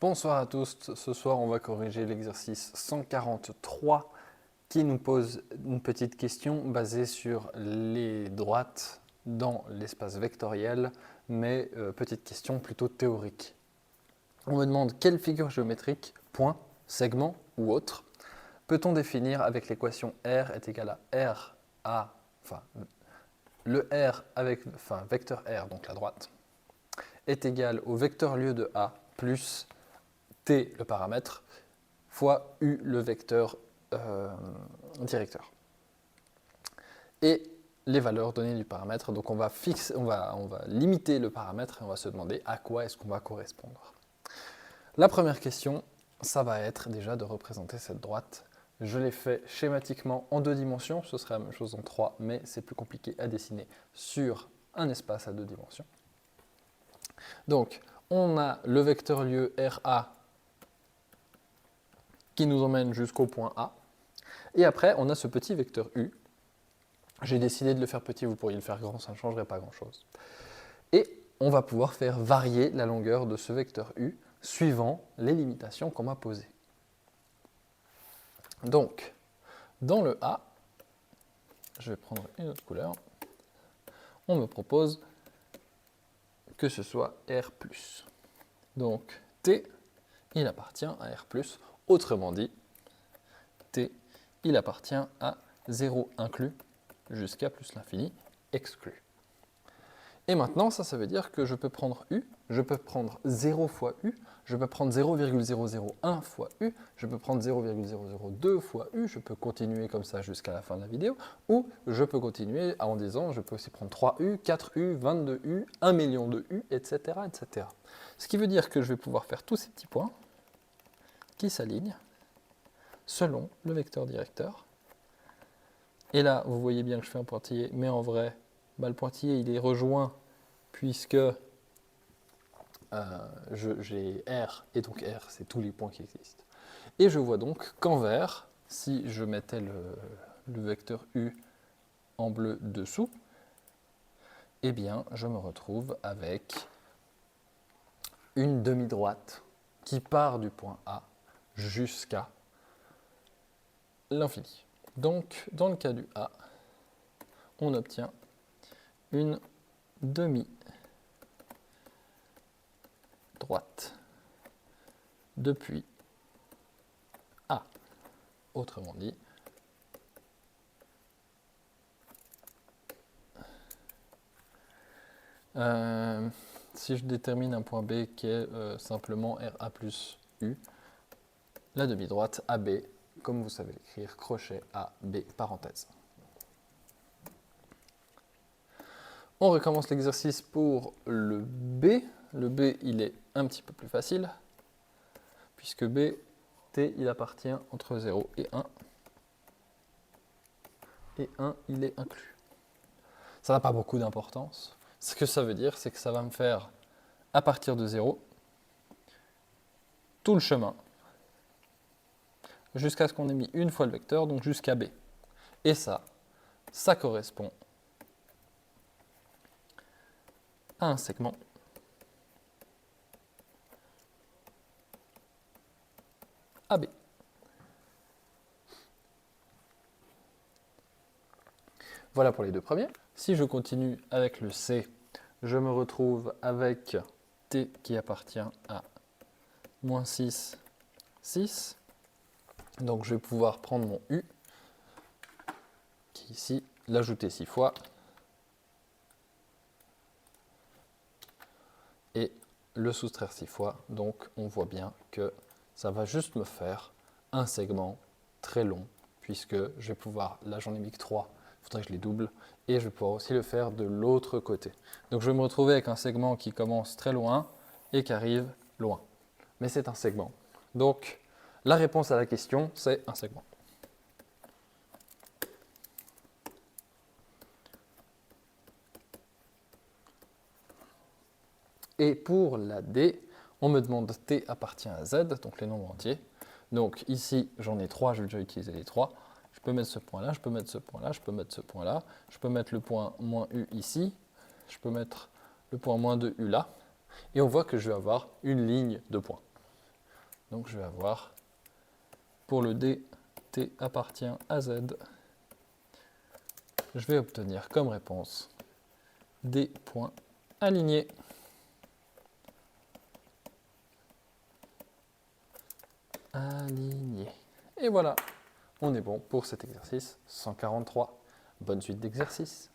Bonsoir à tous, ce soir on va corriger l'exercice 143 qui nous pose une petite question basée sur les droites dans l'espace vectoriel, mais petite question plutôt théorique. On me demande quelle figure géométrique, point, segment ou autre, peut-on définir avec l'équation R est égal à R A, enfin le R avec, vecteur R, donc la droite, est égal au vecteur lieu de A plus T le paramètre fois U le vecteur directeur. Et les valeurs données du paramètre, donc on va limiter le paramètre et on va se demander à quoi est-ce qu'on va correspondre. La première question, ça va être déjà de représenter cette droite. Je l'ai fait schématiquement en 2 dimensions, ce serait la même chose en 3, mais c'est plus compliqué à dessiner sur un espace à 2 dimensions. Donc, on a le vecteur lieu RA qui nous emmène jusqu'au point A. Et après, on a ce petit vecteur U. J'ai décidé de le faire petit, vous pourriez le faire grand, ça ne changerait pas grand-chose. Et on va pouvoir faire varier la longueur de ce vecteur U suivant les limitations qu'on m'a posées. Donc, dans le A, je vais prendre une autre couleur, on me propose que ce soit R+. Donc, T, il appartient à R+. Autrement dit, T, il appartient à 0 inclus jusqu'à plus l'infini exclu. Et maintenant, ça veut dire que je peux prendre U, je peux prendre 0 fois U, je peux prendre 0,001 fois U, je peux prendre 0,002 fois U, je peux continuer comme ça jusqu'à la fin de la vidéo, ou je peux continuer en disant, je peux aussi prendre 3U, 4U, 22U, 1 million de U, etc., etc. Ce qui veut dire que je vais pouvoir faire tous ces petits points qui s'alignent selon le vecteur directeur. Et là, vous voyez bien que je fais un pointillé, mais en vrai, le pointillé, il est rejoint puisque j'ai R, et donc R, c'est tous les points qui existent. Et je vois donc qu'en vert, si je mettais le vecteur U en bleu dessous, eh bien, je me retrouve avec une demi-droite qui part du point A jusqu'à l'infini. Donc, dans le cas du A, on obtient une demi-droite depuis A. Autrement dit, si je détermine un point B qui est simplement RA plus U, la demi-droite AB, comme vous savez l'écrire, crochet AB, parenthèse. On recommence l'exercice pour le B. Le B, il est un petit peu plus facile, puisque B, T, il appartient entre 0 et 1. Et 1, il est inclus. Ça n'a pas beaucoup d'importance. Ce que ça veut dire, c'est que ça va me faire, à partir de 0, tout le chemin, jusqu'à ce qu'on ait mis une fois le vecteur, donc jusqu'à B. Et ça correspond à un segment AB. Voilà pour les deux premiers. Si je continue avec le C, je me retrouve avec T qui appartient à moins 6, 6. Donc je vais pouvoir prendre mon U, qui ici, l'ajouter 6 fois, et le soustraire 6 fois. Donc on voit bien que ça va juste me faire un segment très long, puisque je vais pouvoir, là j'en ai mis que 3, il faudrait que je les double, et je vais pouvoir aussi le faire de l'autre côté. Donc je vais me retrouver avec un segment qui commence très loin et qui arrive loin. Mais c'est un segment. Donc la réponse à la question, c'est un segment. Et pour la D, on me demande T appartient à Z, donc les nombres entiers. Donc ici, j'en ai 3, je vais déjà utiliser les 3. Je peux mettre ce point-là, je peux mettre ce point-là, je peux mettre ce point-là. Je peux mettre le point moins U ici. Je peux mettre le point moins 2U là. Et on voit que je vais avoir une ligne de points. Donc je vais avoir, pour le D, T appartient à Z, je vais obtenir comme réponse D points alignés. Aligné. Et voilà, on est bon pour cet exercice 143. Bonne suite d'exercices.